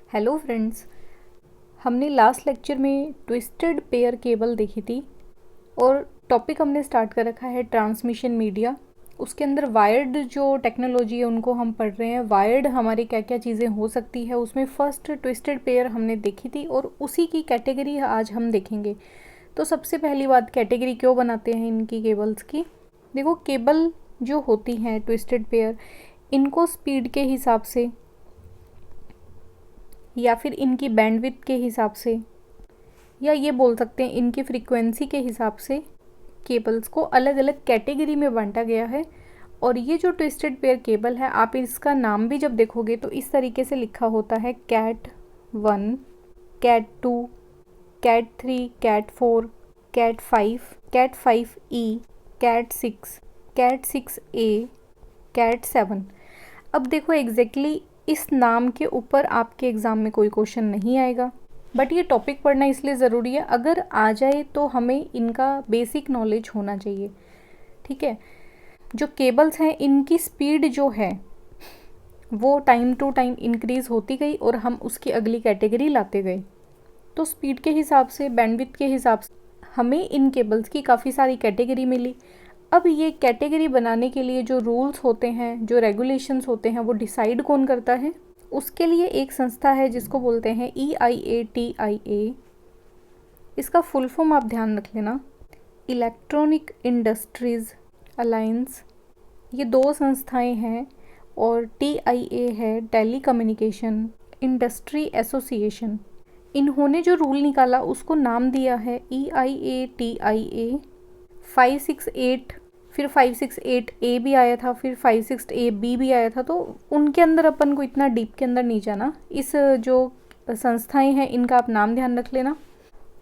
Hello friends, हमने last lecture में twisted pair cable देखी थी और टॉपिक हमने स्टार्ट कर रखा है ट्रांसमिशन मीडिया। उसके अंदर वायर्ड जो टेक्नोलॉजी है उनको हम पढ़ रहे हैं। वायर्ड हमारी क्या क्या चीज़ें हो सकती है, उसमें फर्स्ट ट्विस्टेड पेयर हमने देखी थी और उसी की कैटेगरी आज हम देखेंगे। तो सबसे पहली बात, कैटेगरी क्यों बनाते हैं इनकी केबल्स की। देखो, केबल जो होती हैं ट्विस्टेड पेयर, इनको स्पीड के हिसाब से या फिर इनकी बैंडविड्थ के हिसाब से, या ये बोल सकते हैं इनकी फ्रीक्वेंसी के हिसाब से केबल्स को अलग अलग कैटेगरी में बांटा गया है। और ये जो ट्विस्टेड पेयर केबल है, आप इसका नाम भी जब देखोगे तो इस तरीके से लिखा होता है: cat 1, cat 2, cat 3, cat 4, cat 5, cat 5E, cat 6, cat 6A, cat 7। अब देखो, एग्जैक्टली इस नाम के ऊपर आपके एग्ज़ाम में कोई क्वेश्चन नहीं आएगा, बट ये टॉपिक पढ़ना इसलिए ज़रूरी है। अगर आ जाए तो हमें इनका बेसिक नॉलेज होना चाहिए, ठीक है। जो केबल्स हैं, इनकी स्पीड जो है वो टाइम टू टाइम इंक्रीज़ होती गई और हम उसकी अगली कैटेगरी लाते गए। तो स्पीड के हिसाब से, बैंडविड्थ के हिसाब से हमें इन केबल्स की काफ़ी सारी कैटेगरी मिली। अब ये कैटेगरी बनाने के लिए जो रूल्स होते हैं, जो रेगुलेशंस होते हैं, वो डिसाइड कौन करता है? उसके लिए एक संस्था है जिसको बोलते हैं EIATIA। इसका फुल फॉर्म आप ध्यान रख लेना, इलेक्ट्रॉनिक इंडस्ट्रीज़ अलायंस। ये दो संस्थाएं हैं और TIA है टेली कम्युनिकेशन इंडस्ट्री एसोसिएशन। इन्होंने जो रूल निकाला उसको नाम दिया है EIATIA 568। फिर 568A भी आया था, फिर 568B भी आया था। तो उनके अंदर अपन को इतना डीप के अंदर नहीं जाना। इस जो संस्थाएं हैं इनका आप नाम ध्यान रख लेना।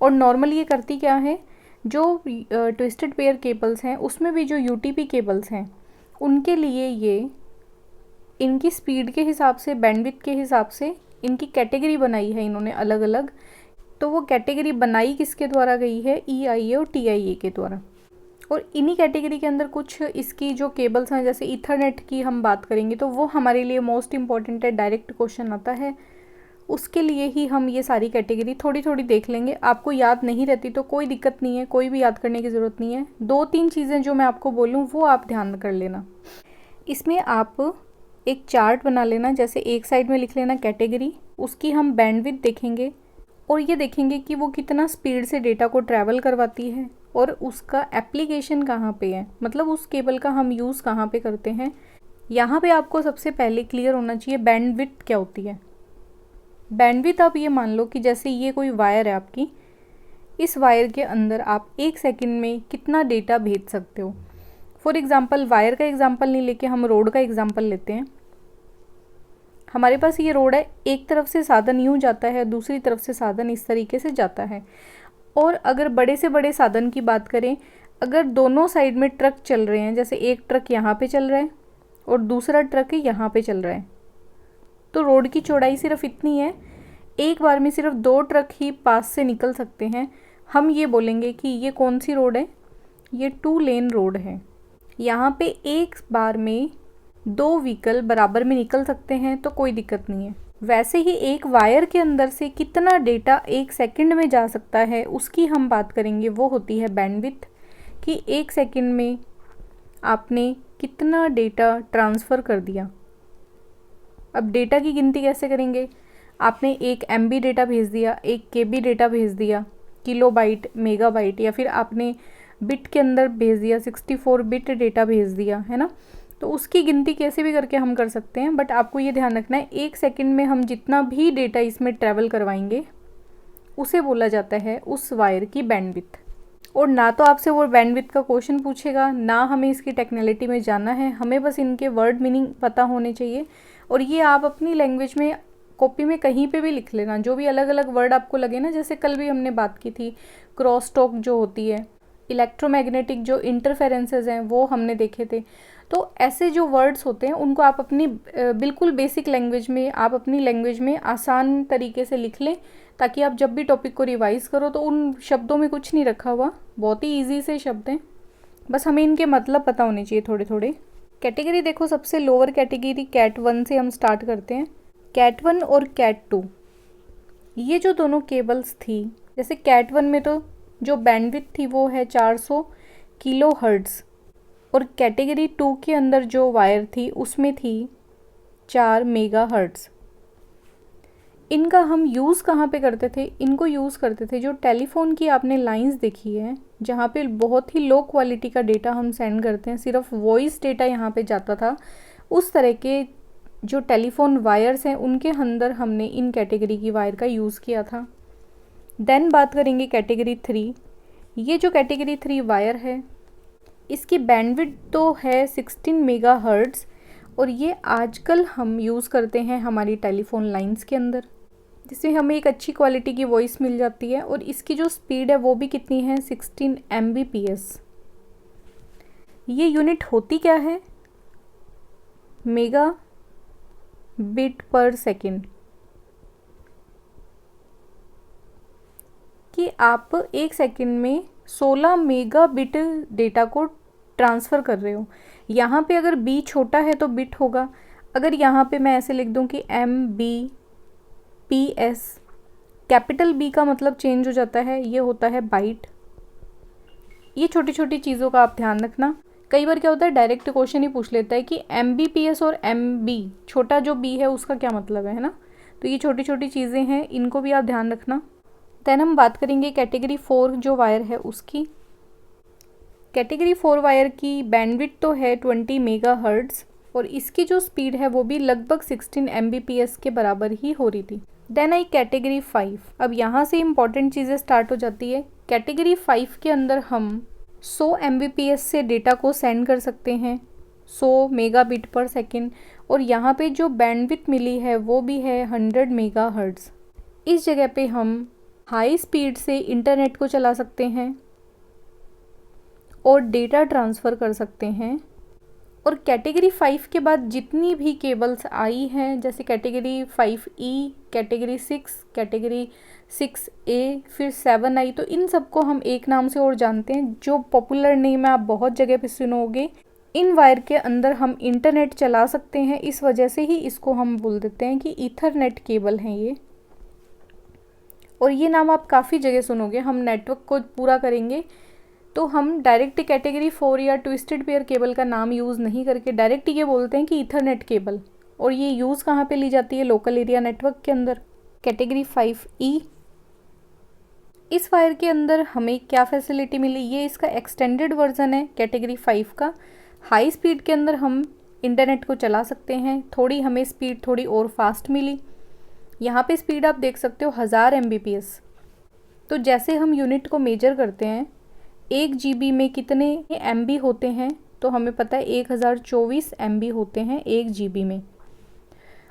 और नॉर्मली ये करती क्या है, जो ट्विस्टेड पेयर केबल्स हैं उसमें भी जो UTP केबल्स हैं उनके लिए ये इनकी स्पीड के हिसाब से, बैंडविड्थ के हिसाब से इनकी कैटेगरी बनाई है इन्होंने अलग अलग। तो वो कैटेगरी बनाई किसके द्वारा गई है? EIA और TIA के द्वारा। और इन्हीं कैटेगरी के अंदर कुछ इसकी जो केबल्स हैं, जैसे ईथरनेट की हम बात करेंगे तो वो हमारे लिए मोस्ट इम्पॉर्टेंट है, डायरेक्ट क्वेश्चन आता है। उसके लिए ही हम ये सारी कैटेगरी थोड़ी थोड़ी देख लेंगे। आपको याद नहीं रहती तो कोई दिक्कत नहीं है, कोई भी याद करने की ज़रूरत नहीं है। 2-3 चीज़ें जो मैं आपको बोलूँ वो आप ध्यान कर लेना। इसमें आप एक चार्ट बना लेना, जैसे एक साइड में लिख लेना कैटेगरी, उसकी हम बैंडविड्थ देखेंगे और ये देखेंगे कि वो कितना स्पीड से डेटा को ट्रैवल करवाती है और उसका एप्लीकेशन कहाँ पे है, मतलब उस केबल का हम यूज़ कहाँ पे करते हैं। यहाँ पे आपको सबसे पहले क्लियर होना चाहिए बैंडविड्थ क्या होती है। बैंडविड्थ आप ये मान लो कि जैसे ये कोई वायर है आपकी, इस वायर के अंदर आप 1 सेकंड में कितना डेटा भेज सकते हो। फॉर एग्ज़ाम्पल, वायर का एग्ज़ाम्पल नहीं लेके हम रोड का एग्ज़ाम्पल लेते हैं। हमारे पास ये रोड है, एक तरफ से साधन यूँ जाता है, दूसरी तरफ से साधन इस तरीके से जाता है। और अगर बड़े से बड़े साधन की बात करें, अगर दोनों साइड में ट्रक चल रहे हैं, जैसे एक ट्रक यहाँ पे चल रहा है और दूसरा ट्रक यहाँ पे चल रहा है, तो रोड की चौड़ाई सिर्फ इतनी है, एक बार में सिर्फ 2 ट्रक ही पास से निकल सकते हैं। हम ये बोलेंगे कि ये कौन सी रोड है? ये 2 लेन रोड है। यहाँ पे एक बार में 2 व्हीकल बराबर में निकल सकते हैं, तो कोई दिक्कत नहीं है। वैसे ही एक वायर के अंदर से कितना डेटा 1 सेकंड में जा सकता है उसकी हम बात करेंगे, वो होती है बैंडविड्थ, कि 1 सेकंड में आपने कितना डेटा ट्रांसफ़र कर दिया। अब डेटा की गिनती कैसे करेंगे? आपने 1 MB डेटा भेज दिया, 1 KB डेटा भेज दिया, किलोबाइट, मेगाबाइट, या फिर आपने बिट के अंदर भेज दिया, 64 बिट डेटा भेज दिया, है ना। तो उसकी गिनती कैसे भी करके हम कर सकते हैं, बट आपको ये ध्यान रखना है 1 सेकंड में हम जितना भी डेटा इसमें ट्रैवल करवाएंगे उसे बोला जाता है उस वायर की बैंडविड्थ। और ना तो आपसे वो बैंडविड्थ का क्वेश्चन पूछेगा, ना हमें इसकी टेक्निकलिटी में जानना है, हमें बस इनके वर्ड मीनिंग पता होने चाहिए। और ये आप अपनी लैंग्वेज में कॉपी में कहीं पे भी लिख लेना, जो भी अलग अलग वर्ड आपको लगे ना। जैसे कल भी हमने बात की थी, क्रॉस टॉक जो होती है, इलेक्ट्रोमैग्नेटिक जो इंटरफेरेंसेज हैं वो हमने देखे थे। तो ऐसे जो वर्ड्स होते हैं उनको आप अपनी बिल्कुल बेसिक लैंग्वेज में, आप अपनी लैंग्वेज में आसान तरीके से लिख लें, ताकि आप जब भी टॉपिक को रिवाइज़ करो तो उन शब्दों में कुछ नहीं रखा हुआ, बहुत ही ईजी से शब्द हैं, बस हमें इनके मतलब पता होने चाहिए थोड़े थोड़े। कैटेगरी देखो, सबसे लोअर कैटेगरी कैट 1 से हम स्टार्ट करते हैं। कैट 1 और कैट 2, ये जो दोनों केबल्स थी, जैसे कैट 1 में तो जो बैंडविड्थ थी वो है 400 किलो हर्ट्ज़, और कैटेगरी 2 के अंदर जो वायर थी उसमें थी 4 मेगा हर्ट्ज़। इनका हम यूज़ कहाँ पे करते थे? इनको यूज़ करते थे, जो टेलीफोन की आपने लाइंस देखी है जहाँ पे बहुत ही लो क्वालिटी का डेटा हम सेंड करते हैं, सिर्फ वॉइस डेटा यहाँ पे जाता था, उस तरह के जो टेलीफोन वायर्स हैं उनके अंदर हमने इन कैटेगरी की वायर का यूज़ किया था। देन बात करेंगे कैटेगरी 3। ये जो कैटेगरी 3 वायर है इसकी बैंडविड्थ तो है 16 मेगा हर्ट्ज़, और ये आजकल हम यूज़ करते हैं हमारी टेलीफोन लाइंस के अंदर, जिससे हमें एक अच्छी क्वालिटी की वॉइस मिल जाती है। और इसकी जो स्पीड है वो भी कितनी है? 16 Mbps। ये यूनिट होती क्या है? मेगा बिट पर सेकेंड। कि आप एक सेकेंड में 16 मेगा बिट डेटा को ट्रांसफ़र कर रहे हो। यहाँ पे अगर बी छोटा है तो बिट होगा, अगर यहाँ पे मैं ऐसे लिख दूँ कि MBPS, कैपिटल बी का मतलब चेंज हो जाता है, ये होता है बाइट। ये छोटी छोटी चीज़ों का आप ध्यान रखना। कई बार क्या होता है, डायरेक्ट क्वेश्चन ही पूछ लेता है कि MBPS और MB, छोटा जो बी है उसका क्या मतलब है ना। तो ये छोटी छोटी चीज़ें हैं, इनको भी आप ध्यान रखना। देन हम बात करेंगे कैटेगरी 4 जो वायर है उसकी। कैटेगरी 4 वायर की बैंडविड्थ तो है 20 मेगा हर्ट्ज़, और इसकी जो स्पीड है वो भी लगभग 16 Mbps के बराबर ही हो रही थी। Then I category 5। अब यहाँ से इम्पॉर्टेंट चीज़ें स्टार्ट हो जाती है। कैटेगरी 5 के अंदर हम 100 Mbps से डेटा को सेंड कर सकते हैं, 100 मेगाबिट पर सेकेंड, और यहाँ पे जो बैंडविड्थ मिली है वो भी है 100 मेगा हर्ट्ज़। इस जगह पे हम हाई स्पीड से इंटरनेट को चला सकते हैं और डेटा ट्रांसफ़र कर सकते हैं। और कैटेगरी 5 के बाद जितनी भी केबल्स आई हैं, जैसे category 5E, category 6, category 6A, फिर 7 आई, तो इन सबको हम एक नाम से और जानते हैं, जो पॉपुलर नेम है आप बहुत जगह पे सुनोगे। इन वायर के अंदर हम इंटरनेट चला सकते हैं, इस वजह से ही इसको हम बोल देते हैं कि ईथरनेट केबल हैं ये। और ये नाम आप काफ़ी जगह सुनोगे। हम नेटवर्क को पूरा करेंगे तो हम डायरेक्ट कैटेगरी 4 या ट्विस्टेड पेयर केबल का नाम यूज़ नहीं करके डायरेक्ट ये बोलते हैं कि ईथरनेट केबल। और ये यूज़ कहाँ पे ली जाती है? लोकल एरिया नेटवर्क के अंदर। कैटेगरी 5E, इस वायर के अंदर हमें क्या फैसिलिटी मिली? ये इसका एक्सटेंडेड वर्जन है कैटेगरी 5 का। हाई स्पीड के अंदर हम इंटरनेट को चला सकते हैं, थोड़ी हमें स्पीड थोड़ी और फास्ट मिली। यहाँ पे स्पीड आप देख सकते हो 1000 Mbps। तो जैसे हम यूनिट को मेजर करते हैं 1 GB में कितने MB होते हैं, तो हमें पता है 1024 MB होते हैं 1 GB में।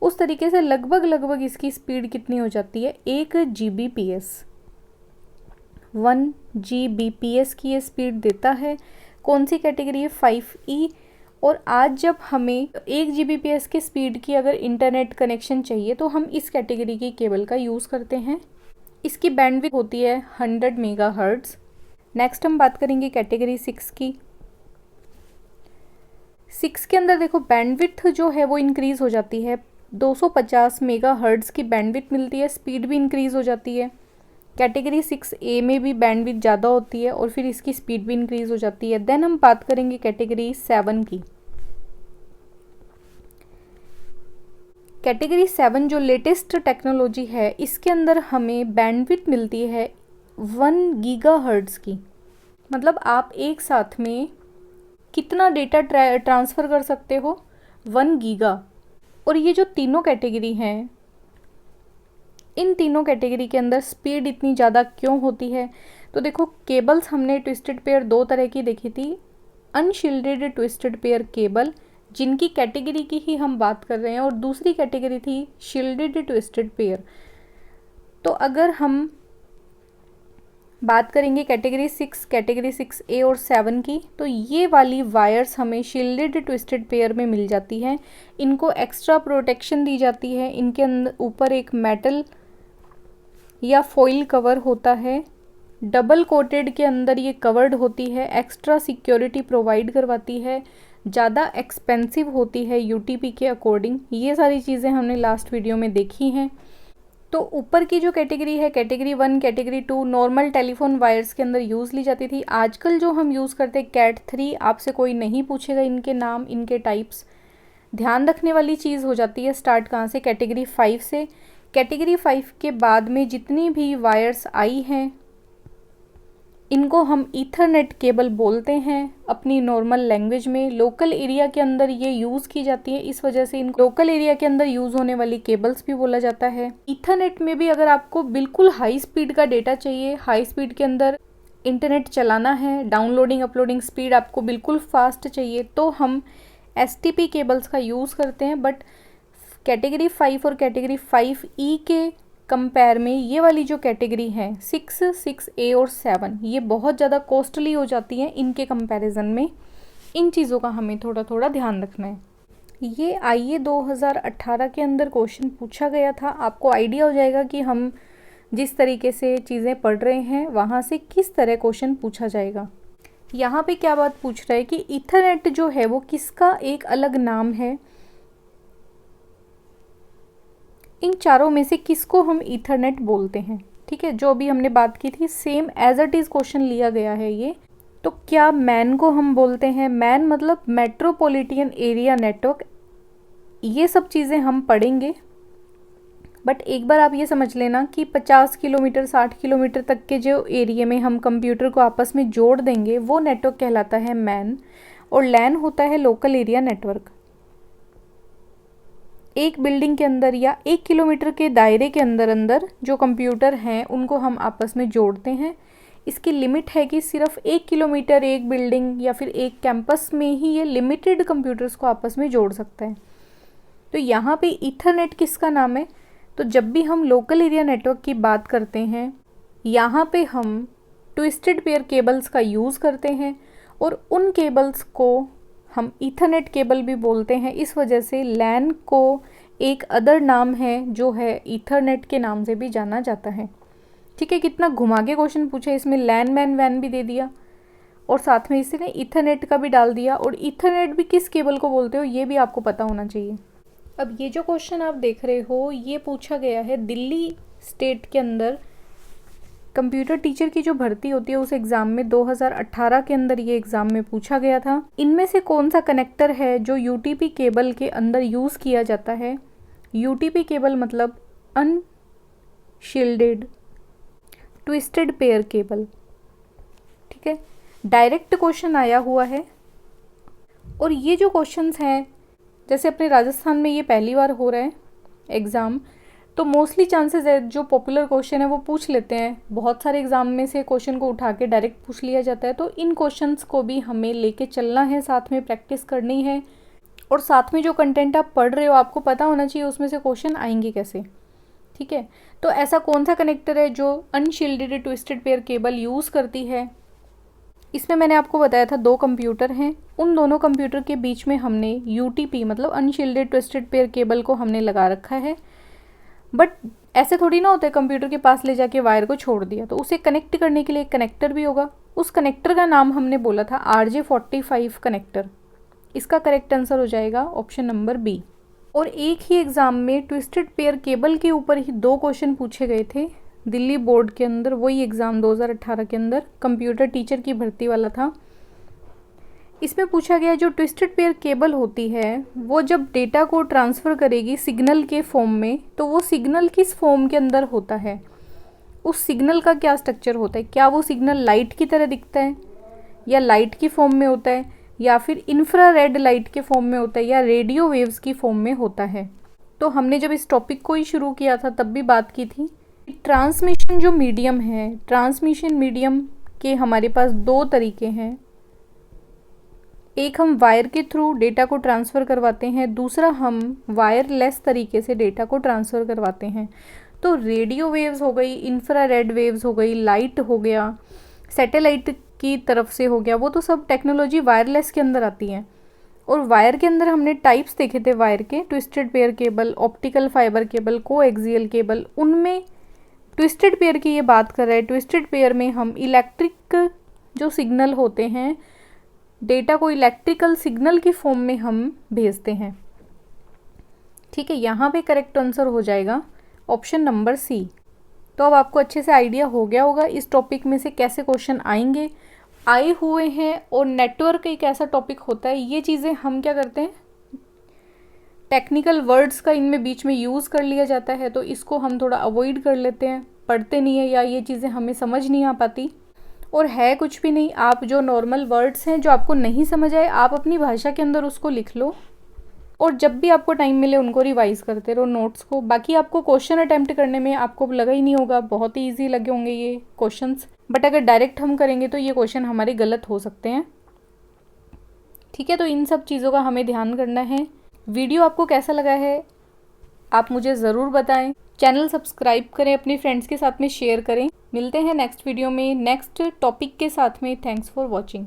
उस तरीके से लगभग इसकी स्पीड कितनी हो जाती है? 1 Gbps, 1 Gbps की ये स्पीड देता है। कौन सी कैटेगरी है? 5E। और आज जब हमें 1 Gbps की स्पीड की अगर इंटरनेट कनेक्शन चाहिए तो हम इस कैटेगरी की केबल का यूज़ करते हैं। इसकी बैंडविड्थ होती है 100 मेगा हर्ट्ज़। नेक्स्ट हम बात करेंगे कैटेगरी 6 की। 6 के अंदर देखो बैंडविड्थ जो है वो इंक्रीज़ हो जाती है, 250 मेगा हर्ट्ज़ की बैंडविड्थ मिलती है, स्पीड भी इंक्रीज़ हो जाती है। कैटेगरी 6A में भी बैंडविड्थ ज़्यादा होती है और फिर इसकी स्पीड भी इंक्रीज़ हो जाती है। देन हम बात करेंगे कैटेगरी 7 की। कैटेगरी 7 जो लेटेस्ट टेक्नोलॉजी है, इसके अंदर हमें बैंडविड्थ मिलती है 1 गीगाहर्ट्ज़ की। मतलब आप एक साथ में कितना डेटा ट्रांसफ़र कर सकते हो? 1 गीगा। और ये जो तीनों कैटेगरी हैं, इन तीनों कैटेगरी के अंदर स्पीड इतनी ज़्यादा क्यों होती है? तो देखो केबल्स हमने ट्विस्टेड पेयर 2 तरह की देखी थी। अनशील्डेड ट्विस्टेड पेयर केबल, जिनकी कैटेगरी की ही हम बात कर रहे हैं, और दूसरी कैटेगरी थी शील्डेड ट्विस्टेड पेयर। तो अगर हम बात करेंगे कैटेगरी 6, कैटेगरी 6A और 7 की, तो ये वाली वायर्स हमें शील्डेड ट्विस्टेड पेयर में मिल जाती हैं। इनको एक्स्ट्रा प्रोटेक्शन दी जाती है, इनके अंदर ऊपर एक मेटल या फॉइल कवर होता है, डबल कोटेड के अंदर ये कवर्ड होती है, एक्स्ट्रा सिक्योरिटी प्रोवाइड करवाती है, ज़्यादा एक्सपेंसिव होती है UTP के अकॉर्डिंग। ये सारी चीज़ें हमने लास्ट वीडियो में देखी हैं। तो ऊपर की जो कैटेगरी है, category 1, category 2 normal telephone wires के अंदर यूज़ ली जाती थी। आजकल जो हम यूज़ करते हैं कैट 3, आपसे कोई नहीं पूछेगा इनके नाम, इनके टाइप्स। ध्यान रखने वाली चीज़ हो जाती है स्टार्ट कहाँ से, कैटेगरी 5 से। कैटेगरी 5 के बाद में जितनी भी वायर्स आई हैं इनको हम ईथरनेट केबल बोलते हैं अपनी नॉर्मल लैंग्वेज में। लोकल एरिया के अंदर ये यूज़ की जाती है, इस वजह से इनको लोकल एरिया के अंदर यूज़ होने वाली केबल्स भी बोला जाता है। ईथरनेट में भी अगर आपको बिल्कुल हाई स्पीड का डेटा चाहिए, हाई स्पीड के अंदर इंटरनेट चलाना है, डाउनलोडिंग अपलोडिंग स्पीड आपको बिल्कुल फास्ट चाहिए, तो हम STP केबल्स का यूज़ करते हैं। बट कैटेगरी 5 और कैटेगरी 5E के कंपेयर में ये वाली जो कैटेगरी है 6, 6A और 7, ये बहुत ज़्यादा कॉस्टली हो जाती हैं इनके कंपैरिजन में। इन चीज़ों का हमें थोड़ा थोड़ा ध्यान रखना है। ये IE 2018 के अंदर क्वेश्चन पूछा गया था। आपको आइडिया हो जाएगा कि हम जिस तरीके से चीज़ें पढ़ रहे हैं वहाँ से किस तरह क्वेश्चन पूछा जाएगा। यहाँ पे क्या बात पूछ रहा है कि ईथरनेट जो है वो किसका एक अलग नाम है, इन चारों में से किसको हम ईथरनेट बोलते हैं। ठीक है, जो अभी हमने बात की थी same as it is question लिया गया है ये। तो क्या मैन को हम बोलते हैं, मैन मतलब मेट्रोपॉलिटन एरिया नेटवर्क, ये सब चीज़ें हम पढ़ेंगे। बट एक बार आप ये समझ लेना कि 50 किलोमीटर 60 किलोमीटर तक के जो एरिया में हम कंप्यूटर को आपस में जोड़ देंगे वो नेटवर्क कहलाता है मैन, और लैन होता है लोकल एरिया नेटवर्क। एक बिल्डिंग के अंदर या 1 किलोमीटर के दायरे के अंदर जो कंप्यूटर हैं उनको हम आपस में जोड़ते हैं। इसकी लिमिट है कि सिर्फ 1 किलोमीटर एक बिल्डिंग या फिर एक कैंपस में ही ये लिमिटेड कंप्यूटर्स को आपस में जोड़ सकता है। तो यहाँ पे ईथरनेट किसका नाम है, तो जब भी हम लोकल एरिया नेटवर्क की बात करते हैं यहाँ पे हम ट्विस्टेड पेयर केबल्स का यूज़ करते हैं, और उन केबल्स को हम ईथरनेट केबल भी बोलते हैं। इस वजह से लैन को एक अदर नाम है जो है ईथरनेट के नाम से भी जाना जाता है। ठीक है, कितना घुमा के क्वेश्चन पूछा, इसमें लैन मैन वैन भी दे दिया और साथ में इसने ईथरनेट का भी डाल दिया, और ईथरनेट भी किस केबल को बोलते हो ये भी आपको पता होना चाहिए। अब ये जो क्वेश्चन आप देख रहे हो ये पूछा गया है दिल्ली स्टेट के अंदर कंप्यूटर टीचर की जो भर्ती होती है उस एग्ज़ाम में 2018 के अंदर ये एग्ज़ाम में पूछा गया था। इनमें से कौन सा कनेक्टर है जो UTP केबल के अंदर यूज़ किया जाता है। UTP केबल मतलब अनशील्डेड ट्विस्टेड पेयर केबल। ठीक है, डायरेक्ट क्वेश्चन आया हुआ है। और ये जो क्वेश्चंस हैं जैसे अपने राजस्थान में ये पहली बार हो रहा है एग्ज़ाम, तो मोस्टली चांसेस है जो पॉपुलर क्वेश्चन है वो पूछ लेते हैं। बहुत सारे एग्ज़ाम में से क्वेश्चन को उठा के डायरेक्ट पूछ लिया जाता है, तो इन क्वेश्चंस को भी हमें लेके चलना है, साथ में प्रैक्टिस करनी है, और साथ में जो कंटेंट आप पढ़ रहे हो आपको पता होना चाहिए उसमें से क्वेश्चन आएंगे कैसे। ठीक है, तो ऐसा कौन सा कनेक्टर है जो unshielded twisted pair cable use करती है। इसमें मैंने आपको बताया था 2 कंप्यूटर हैं, उन दोनों कंप्यूटर के बीच में हमने UTP मतलब अनशील्डेड ट्विस्टेड पेयर केबल को हमने लगा रखा है। बट ऐसे थोड़ी ना होता है कंप्यूटर के पास ले जाके वायर को छोड़ दिया, तो उसे कनेक्ट करने के लिए एक कनेक्टर भी होगा। उस कनेक्टर का नाम हमने बोला था RJ45 कनेक्टर। इसका करेक्ट आंसर हो जाएगा ऑप्शन नंबर बी। और एक ही एग्ज़ाम में ट्विस्टेड पेयर केबल के ऊपर ही 2 क्वेश्चन पूछे गए थे दिल्ली बोर्ड के अंदर, वही एग्ज़ाम 2018 के अंदर कंप्यूटर टीचर की भर्ती वाला था। इसमें पूछा गया जो ट्विस्टेड पेयर केबल होती है वो जब डेटा को ट्रांसफ़र करेगी सिग्नल के फॉर्म में, तो वो सिग्नल किस फॉर्म के अंदर होता है, उस सिग्नल का क्या स्ट्रक्चर होता है। क्या वो सिग्नल लाइट की तरह दिखता है या लाइट की फॉर्म में होता है, या फिर इंफ्रारेड लाइट के फॉर्म में होता है, या रेडियो वेव्स की फॉर्म में होता है। तो हमने जब इस टॉपिक को ही शुरू किया था तब भी बात की थी ट्रांसमिशन जो मीडियम है, ट्रांसमिशन मीडियम के हमारे पास 2 तरीके हैं। एक हम वायर के थ्रू डेटा को ट्रांसफ़र करवाते हैं, दूसरा हम वायरलेस तरीके से डेटा को ट्रांसफ़र करवाते हैं। तो रेडियो वेव्स हो गई, इंफ्रारेड वेव्स हो गई, लाइट हो गया, सैटेलाइट की तरफ से हो गया, वो तो सब टेक्नोलॉजी वायरलेस के अंदर आती है। और वायर के अंदर हमने टाइप्स देखे थे वायर के, twisted pair cable, optical fibre cable, coaxial cable. उनमें ट्विस्टेड पेयर की ये बात कर रहे हैं। ट्विस्टेड पेयर में हम इलेक्ट्रिक जो सिग्नल होते हैं, डेटा को इलेक्ट्रिकल सिग्नल की फॉर्म में हम भेजते हैं। ठीक है, यहाँ पे करेक्ट आंसर हो जाएगा ऑप्शन नंबर सी। तो अब आपको अच्छे से आइडिया हो गया होगा इस टॉपिक में से कैसे क्वेश्चन आएंगे, आए हुए हैं। और नेटवर्क एक ऐसा टॉपिक होता है, ये चीज़ें हम क्या करते हैं, टेक्निकल वर्ड्स का इनमें बीच में यूज़ कर लिया जाता है, तो इसको हम थोड़ा अवॉइड कर लेते हैं, पढ़ते नहीं है या ये चीज़ें हमें समझ नहीं आ पाती। और है कुछ भी नहीं, आप जो नॉर्मल वर्ड्स हैं जो आपको नहीं समझ आए, आप अपनी भाषा के अंदर उसको लिख लो और जब भी आपको टाइम मिले उनको रिवाइज करते रहो नोट्स को। बाकी आपको क्वेश्चन अटेम्प्ट करने में आपको लगा ही नहीं होगा, बहुत ही ईजी लगे होंगे ये क्वेश्चंस, बट अगर डायरेक्ट हम करेंगे तो ये क्वेश्चन हमारे गलत हो सकते हैं। ठीक है, तो इन सब चीज़ों का हमें ध्यान करना है। वीडियो आपको कैसा लगा है आप मुझे ज़रूर बताएं। चैनल सब्सक्राइब करें, अपने फ्रेंड्स के साथ में शेयर करें। मिलते हैं नेक्स्ट वीडियो में नेक्स्ट टॉपिक के साथ में। Thanks for watching.